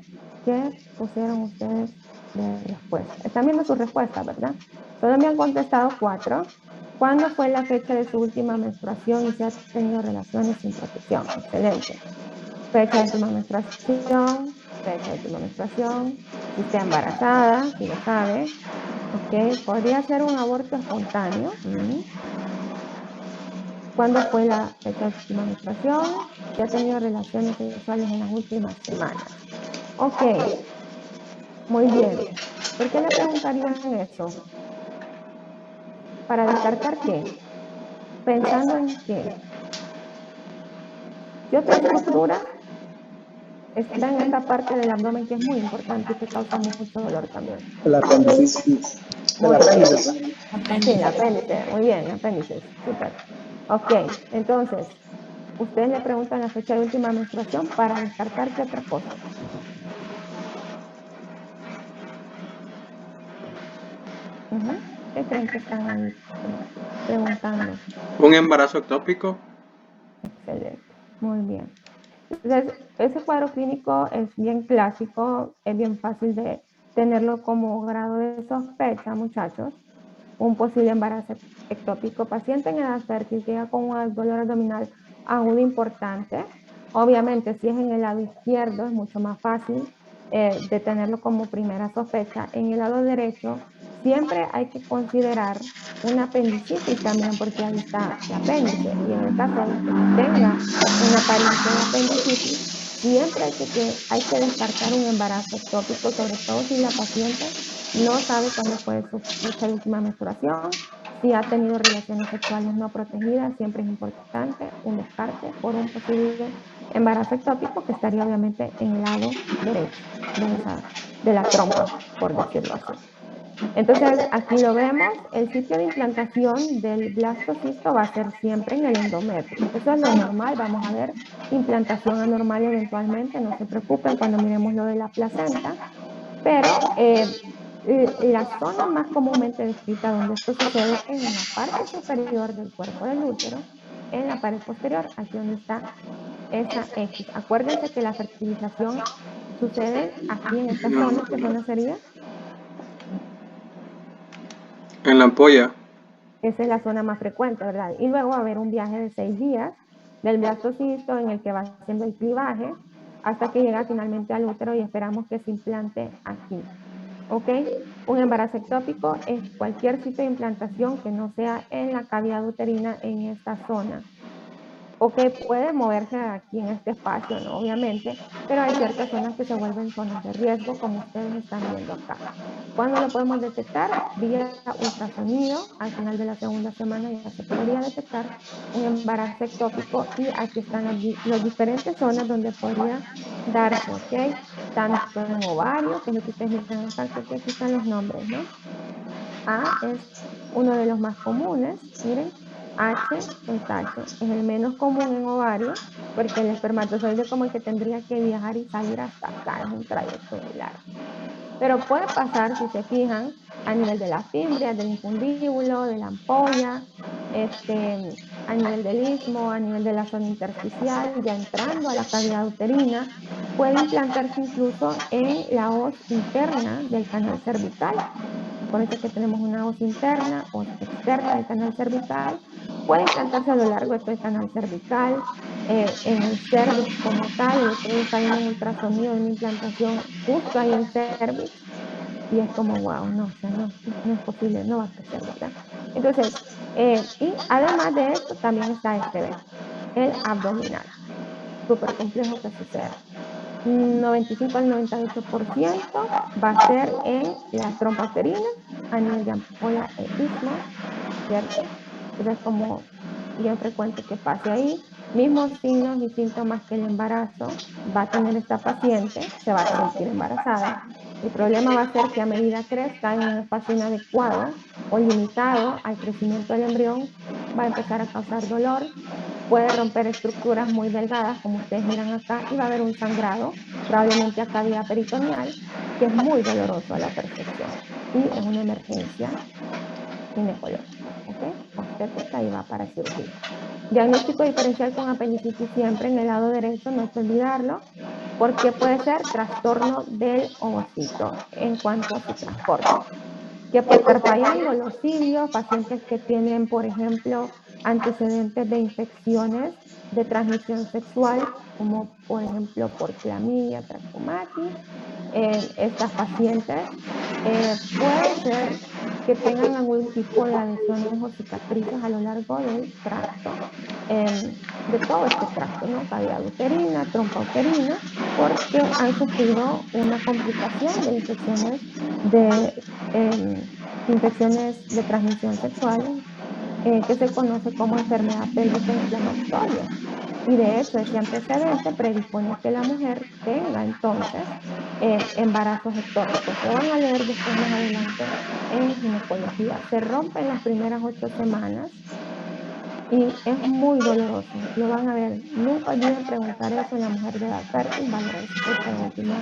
qué pusieron ustedes de respuesta. Están viendo su respuesta, ¿verdad? Solo me han contestado 4. ¿Cuándo fue la fecha de su última menstruación y si ha tenido relaciones sin protección? Excelente. Fecha de última menstruación, fecha de última menstruación, si está embarazada, si lo sabe. Ok, podría ser un aborto espontáneo. ¿Cuándo fue la fecha de última menstruación? Si ha tenido relaciones sexuales en las últimas semanas. Ok, muy bien. ¿Por qué le preguntarían eso? ¿Para descartar qué? Pensando en qué. ¿Qué otra estructura está en esta parte del abdomen que es muy importante y que causa mucho dolor también? El apendicitis. El Muy bien. apéndice. Sí, el apéndice. Muy bien, apéndices. Súper. Ok, entonces, ustedes le preguntan la fecha de última menstruación para descartar qué otra cosa. ¿Qué creen que están ahí preguntando? ¿Un embarazo ectópico? Excelente, muy bien. Entonces, ese cuadro clínico es bien clásico, es bien fácil de tenerlo como grado de sospecha, muchachos. Un posible embarazo ectópico, paciente en edad fértil que llega con un dolor abdominal agudo importante. Obviamente, si es en el lado izquierdo, es mucho más fácil de tenerlo como primera sospecha. En el lado derecho, siempre hay que considerar una apendicitis también, porque ahí está el apéndice. Y en el caso de que tenga una apariencia de apendicitis, siempre hay que descartar un embarazo ectópico, sobre todo si la paciente no sabe cuándo fue su fecha de última menstruación, si ha tenido relaciones sexuales no protegidas, siempre es importante un descarte por un posible embarazo ectópico que estaría obviamente en el lado derecho de la trompa, por decirlo así. Entonces, aquí lo vemos, el sitio de implantación del blastocisto va a ser siempre en el endometrio. Eso es lo normal, vamos a ver implantación anormal eventualmente, no se preocupen cuando miremos lo de la placenta, pero la zona más comúnmente descrita donde esto sucede es en la parte superior del cuerpo del útero, en la pared posterior, aquí donde está esa X. Acuérdense que la fertilización sucede aquí en esta zona. ¿Qué zona sería? En la ampolla. Esa es la zona más frecuente, ¿verdad? Y luego va a haber un viaje de 6 días del blastocisto en el que va haciendo el clivaje hasta que llega finalmente al útero y esperamos que se implante aquí. ¿Ok? Un embarazo ectópico es cualquier sitio de implantación que no sea en la cavidad uterina en esta zona. Ok, puede moverse aquí en este espacio, ¿no? Obviamente, pero hay ciertas zonas que se vuelven zonas de riesgo, como ustedes están viendo acá. ¿Cuándo lo podemos detectar? Vía ultrasonido, al final de la segunda semana ya se podría detectar un embarazo ectópico y aquí están las diferentes zonas donde podría darse, ¿ok? Tanto en ovario, que es lo que ustedes miran acá, que aquí están los nombres, ¿no? A es uno de los más comunes, miren, H es H, es el menos común en ovario, porque el espermatozoide como el que tendría que viajar y salir hasta acá, es un trayecto muy largo. Pero puede pasar, si se fijan, a nivel de la fimbria, del infundíbulo, de la ampolla, a nivel del istmo, a nivel de la zona intersticial, ya entrando a la cavidad uterina, puede implantarse incluso en la hoz interna del canal cervical. Acuérdense que tenemos una hoz interna o externa del canal cervical. Puede implantarse a lo largo de todo el canal cervical, en el cervix como tal. El otro día está viendo un ultrasonido de una implantación justo ahí en cervix y es como, wow, no, o sea, no, no es posible, no va a crecer, ¿verdad? Entonces, y además de esto, también está el abdominal, súper complejo que sucede. 95 al 98% va a ser en la trompa uterina, a nivel de ampolla e istmo, ¿cierto? Entonces, es como bien frecuente que pase ahí. Mismos signos y síntomas que el embarazo va a tener esta paciente, se va a sentir embarazada. El problema va a ser que a medida crezca en un espacio inadecuado o limitado al crecimiento del embrión, va a empezar a causar dolor, puede romper estructuras muy delgadas, como ustedes miran acá, y va a haber un sangrado, probablemente a cavidad peritoneal, que es muy doloroso a la percepción y es una emergencia ginecológica, ¿ok? Obstétrica y va para cirugía. Diagnóstico diferencial con apendicitis siempre en el lado derecho, no hay que olvidarlo, porque puede ser trastorno del ovocito en cuanto a su transporte. ¿Qué puede estar fallando? Los cilios, pacientes que tienen, por ejemplo, antecedentes de infecciones de transmisión sexual, como por ejemplo por clamidia, trachomatis. Estas pacientes puede ser que tengan algún tipo de adhesiones o cicatrices a lo largo del tracto, de todo este tracto, ¿no? Cavidad uterina, trompa uterina, porque han sufrido una complicación de infecciones de transmisión sexual, que se conoce como enfermedad pélvica inflamatoria. Y de hecho, ese antecedente predispone que la mujer tenga entonces embarazos ectópicos. Se van a leer después más adelante en ginecología. Se rompen las primeras 8 semanas y es muy doloroso. Lo van a ver. Nunca olviden preguntar eso en la mujer de edad fértil, valora su fecha de última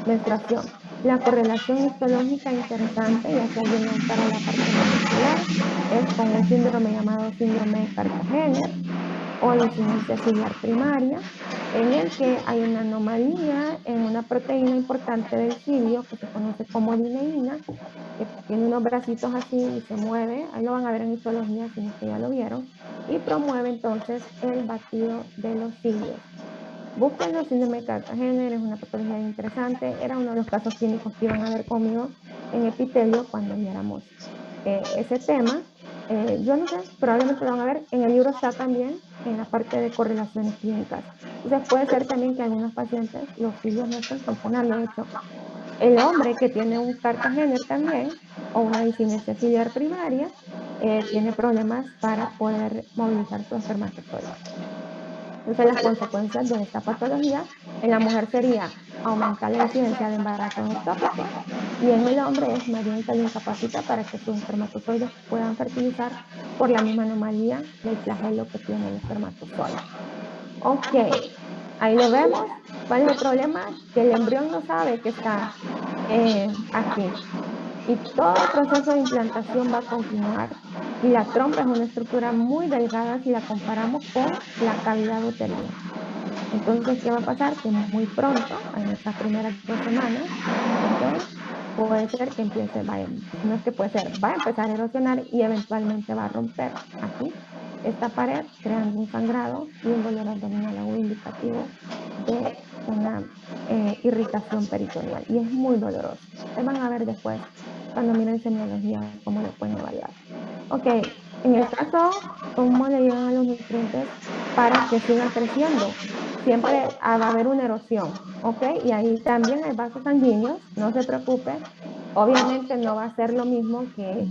menstruación. La correlación histológica interesante, ya sea yendo para la parte molecular, es con un síndrome llamado síndrome de Cartagener o disinencia ciliar primaria, en el que hay una anomalía en una proteína importante del cilio que se conoce como dineína, que tiene unos bracitos así y se mueve, ahí lo van a ver en histología, si no es que ya lo vieron, y promueve entonces el batido de los cilios. Búsquenlo, síndrome de Cartagener, es una patología interesante, era uno de los casos clínicos que iban a ver conmigo en epitelio cuando viéramos ese tema. Yo no sé, probablemente lo van a ver, en el libro está también en la parte de correlaciones clínicas. Entonces puede ser también que algunos pacientes los cilios no estén funcionando. De hecho, el hombre que tiene un Cartagener también, o una disinesia ciliar primaria, tiene problemas para poder movilizar su espermatozoide. Entonces las consecuencias de esta patología en la mujer sería aumentar la incidencia de embarazos ectópicos y en el hombre es más bien que lo incapacita para que sus espermatozoides puedan fertilizar por la misma anomalía del flagelo que tiene el espermatozoide. Ok, ahí lo vemos. ¿Cuál es el problema? Que el embrión no sabe que está aquí. Y todo el proceso de implantación va a continuar. Y la trompa es una estructura muy delgada si la comparamos con la cavidad uterina. Entonces, ¿qué va a pasar? Que muy pronto, en estas primeras 2 semanas, ¿okay? Puede ser que empiece, no es que puede ser, va a empezar a erosionar y eventualmente va a romper aquí esta pared, creando un sangrado y un dolor abdominal agudo indicativo de una irritación peritoneal. Y es muy doloroso. Ustedes van a ver después, cuando miren semiología, cómo lo pueden evaluar. Ok, en el caso, ¿cómo le llevan a los nutrientes para que sigan creciendo? Siempre va a haber una erosión, ¿ok? Y ahí también hay vasos sanguíneos, no se preocupe. Obviamente no va a ser lo mismo que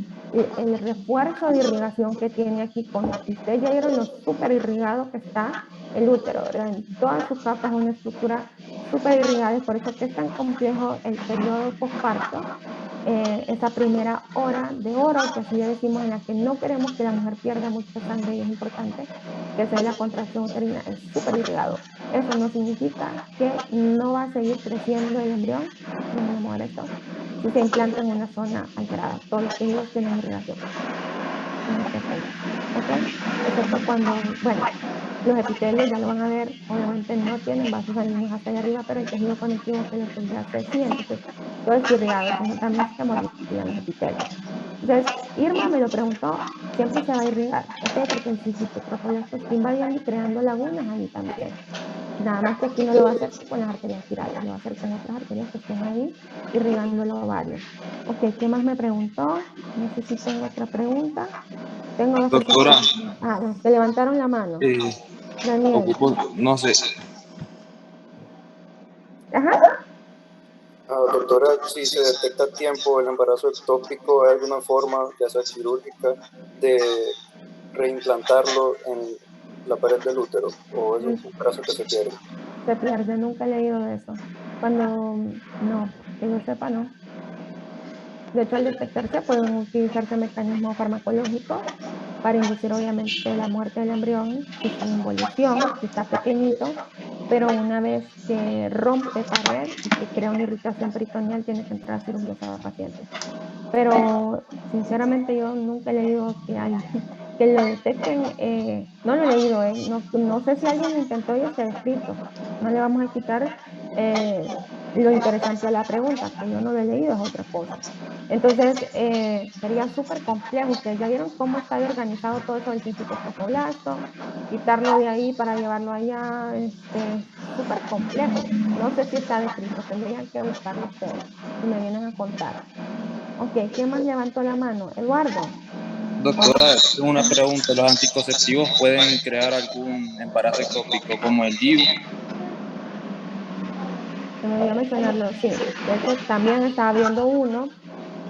el refuerzo de irrigación que tiene aquí con aquí. Ustedes ya vieron lo súper irrigado que está el útero, ¿verdad? En todas sus capas es una estructura súper irrigada, y por eso que es tan complejo el periodo posparto, esa primera hora de oro, que así le decimos, en la que no queremos que la mujer pierda mucha sangre, y es importante que se dé la contracción uterina, es súper irrigado. Eso no significa que no va a seguir creciendo el embrión, déjenme mover esto, si se implanta en una zona alterada. Todos los tejidos tienen irrigación en este punto, ¿ok? Excepto cuando, bueno, los epitelios ya lo van a ver, obviamente no tienen vasos sanguíneos hasta allá arriba, pero el tejido conectivo que lo subyace sí, entonces todo es irrigado, sino también se modifican los epitelios. Entonces, Irma me lo preguntó, siempre se va a irrigar, ¿ok? Porque el cistitrofolesto está invadiendo y creando lagunas ahí también. Nada más que aquí no lo va a hacer con las arterias virales, lo va a hacer con otras arterias que estén ahí irrigando el ovario. Ok, ¿qué más me preguntó? No sé si tengo otra pregunta. Tengo dos Doctora, personas. Ah, que levantaron la mano. Daniel. ocupo, no sé, Ajá. Doctora, si se detecta a tiempo el embarazo ectópico, ¿hay alguna forma, ya sea quirúrgica, de reimplantarlo en la pared del útero? ¿O es un embarazo que se pierde? Se pierde, nunca he leído de eso. Cuando, no, que yo sepa, no. De hecho, al detectarse pueden utilizarse mecanismos farmacológicos para inducir obviamente la muerte del embrión y su involución, si está pequeñito, pero una vez que rompe pared y que crea una irritación peritoneal, tiene que entrar a cirugía esa paciente. Pero sinceramente yo nunca he leído que, que lo detecten, no lo he leído, no, no sé si alguien lo intentó y está escrito. No le vamos a quitar lo interesante a la pregunta, que yo no lo he leído es otra cosa. Entonces, sería súper complejo. Ustedes ya vieron cómo está organizado todo eso del cisto trofoblasto, quitarlo de ahí para llevarlo allá, súper complejo. No sé si está descrito, tendrían que buscarlo ustedes y me vienen a contar. Ok, ¿quién más levantó la mano? Eduardo. doctora, tengo una pregunta. ¿Los anticonceptivos pueden crear algún embarazo ectópico como el DIU? Se me olvidó mencionarlo, sí. De hecho, también estaba viendo uno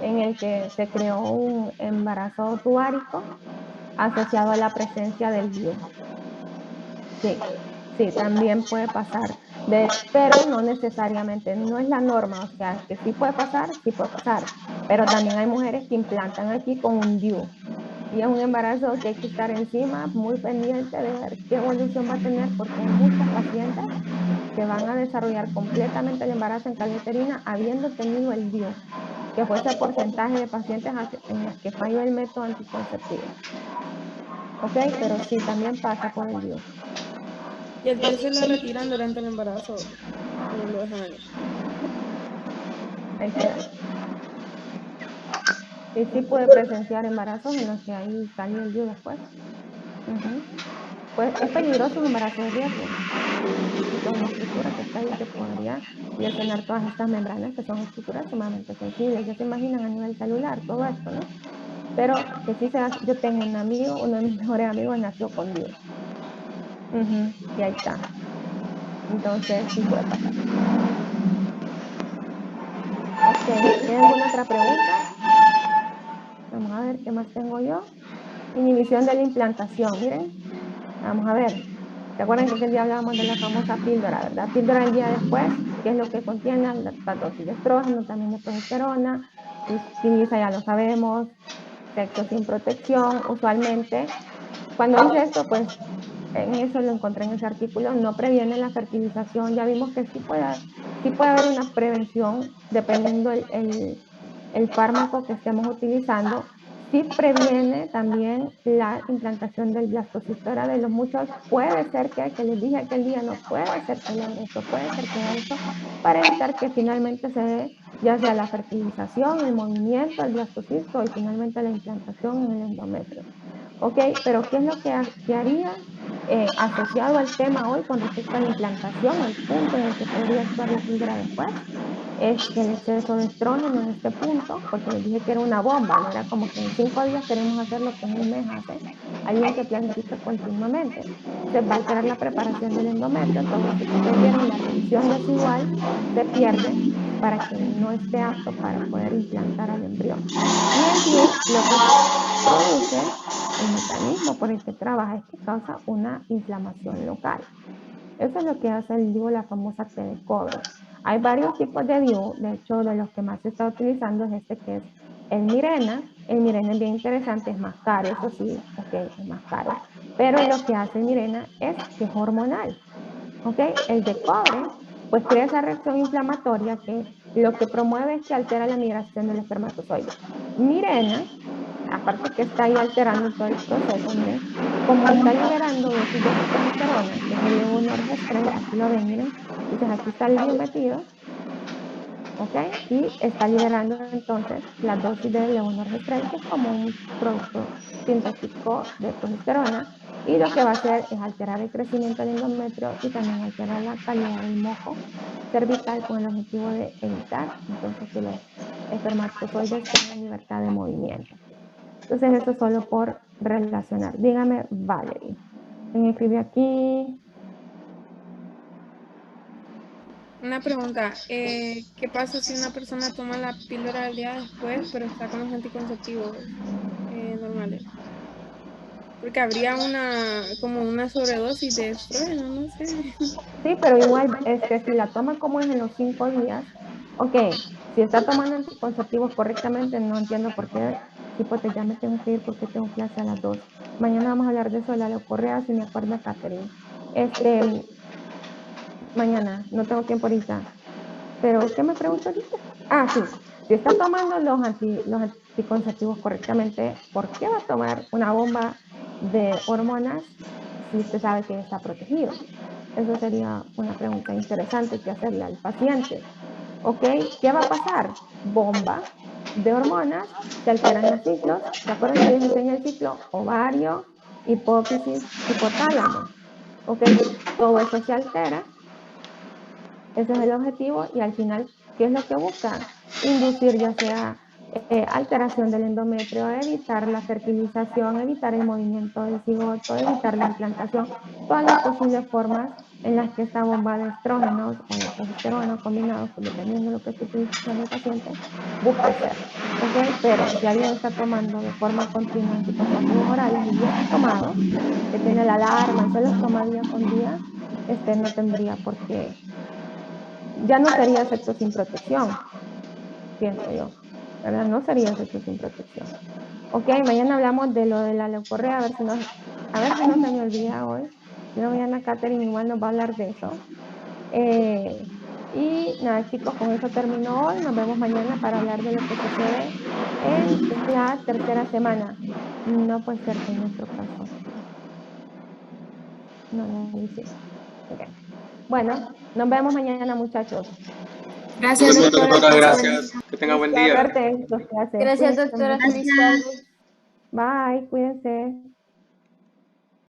en el que se creó un embarazo tuárico asociado a la presencia del DIU. Sí, sí, también puede pasar. Pero no necesariamente, no es la norma, o sea, que sí puede pasar. Pero también hay mujeres que implantan aquí con un DIU. Y es un embarazo que hay que estar encima, muy pendiente de ver qué evolución va a tener, porque hay muchas pacientes que van a desarrollar completamente el embarazo en calidad uterina habiendo tenido el DIU, que fue ese porcentaje de pacientes en las que falló el método anticonceptivo. ¿Ok? Pero sí, también pasa por el DIU. Y el tío se lo retiran durante el embarazo o lo dejan ahí. Ahí queda. Y sí pude presenciar embarazos en los que ahí salió el DIU después. Ujú. Pues es peligroso un embarazo de riesgo, porque es una estructura que está ahí que podría lesionar todas estas membranas, que son estructuras sumamente sensibles. Ya se imaginan a nivel celular todo esto, ¿no? Pero que sí se hace. Yo tengo un amigo, uno de mis mejores amigos nació con DIU. Y ahí está. Entonces sí puede pasar. Ok, ¿hay alguna otra pregunta? Vamos a ver qué más tengo yo. Inhibición de la implantación, miren. Vamos a ver. ¿Se acuerdan que aquel día hablábamos de la famosa píldora, verdad? Píldora el día después, ¿qué es lo que contiene? La dosis de estrógeno, también de progesterona. Utiliza, ya lo sabemos, sexo sin protección. Usualmente, cuando dice esto, pues en eso lo encontré en ese artículo, no previene la fertilización. Ya vimos que sí puede haber una prevención dependiendo el fármaco que estemos utilizando. Sí previene también la implantación del blastocisto de los muchos. Puede ser que les dije aquel día, no puede ser que logre esto, puede ser que haga esto, para evitar que finalmente se dé ya sea la fertilización, el movimiento, el blastocisto y finalmente la implantación en el endometrio. ¿ok? Pero ¿qué es lo que haría asociado al tema hoy con respecto a la implantación, el punto en el que podría actuar la píldora después? Es que el exceso de estrógeno en este punto, porque les dije que era una bomba, no era como que en 5 días queremos hacer lo que en un mes hace, alguien que planifica continuamente. Entonces va a alterar la preparación del endometrio, todo eso que ustedes vieron, la reacción desigual se pierde para que no esté apto para poder implantar al embrión. Y el DIU lo que produce, el mecanismo por el que trabaja es que causa una inflamación local. Eso es lo que hace el DIU, la famosa T de cobre. Hay varios tipos de DIU, de hecho de los que más se está utilizando es este que es el Mirena. El Mirena es bien interesante, es más caro, eso sí, ok, es más caro. Pero lo que hace el Mirena es que es hormonal, ok. El de cobre, pues crea esa reacción inflamatoria que lo que promueve es que altera la migración del espermatozoide. Mirena, aparte que está ahí alterando todo el proceso, miren, como está liberando dosis de progesterona, que es el levonorgestrel, aquí lo ven, miren, entonces aquí está el DIU metido, ¿ok? Y está liberando entonces la dosis de levonorgestrel, que es como un producto sintético de progesterona, y lo que va a hacer es alterar el crecimiento del endometrio y también alterar la calidad del moco cervical con el objetivo de evitar entonces que los espermatozoides tengan libertad de movimiento. Entonces eso solo por relacionar. Dígame, Valerie. ¿Quién escribe aquí? Una pregunta, ¿qué pasa si una persona toma la píldora al día después, pero está con los anticonceptivos normales? Porque habría como una sobredosis de estrógeno, no sé. Sí, pero igual, si la toma como es en los 5 días, ok, si está tomando anticonceptivos correctamente, no entiendo por qué, chipote, ya me tengo que ir porque tengo clase a las 2. Mañana vamos a hablar de eso de la leucorrea, si me acuerdo, Catherine. Mañana, no tengo tiempo ahorita. Pero, ¿qué me pregunto ahorita? Ah, sí, si está tomando los anticonceptivos correctamente, ¿por qué va a tomar una bomba de hormonas si usted sabe que está protegido? Eso sería una pregunta interesante que hacerle al paciente. ¿Ok? ¿Qué va a pasar? Bomba de hormonas, se alteran los ciclos. ¿Se acuerdan que les enseñé el ciclo? Ovario, hipófisis, hipotálamo. ¿Ok? Todo eso se altera. Ese es el objetivo y al final, ¿qué es lo que busca? Inducir ya sea alteración del endometrio, evitar la fertilización, evitar el movimiento del cigoto, evitar la implantación, todas las posibles formas en las que esta bomba de estrógenos o de progesterona combinados, pues dependiendo de lo que esté utilizando el paciente, busca hacer. ¿Ok? Pero si alguien está tomando de forma continua anticonceptivos orales y bien tomados, que tiene la alarma y se los toma día con día, no tendría por qué, ya no sería sexo sin protección, pienso yo, ¿verdad? No sería sexo sin protección. Ok, mañana hablamos de lo de la leucorrea, a ver si no se me olvida hoy. Si no, mañana Catherine igual nos va a hablar de eso. Y nada, chicos, con eso termino hoy. Nos vemos mañana para hablar de lo que sucede en la tercera semana. No puede ser que en nuestro caso. No, no lo hicimos. Okay. Bueno, nos vemos mañana, muchachos. Gracias, doctora. Doctora, Pase gracias. buen Que tenga buen día. día. Suerte, los que hacen. Gracias, Cuídense doctora. mucho. Feliz tarde. Bye, cuídense.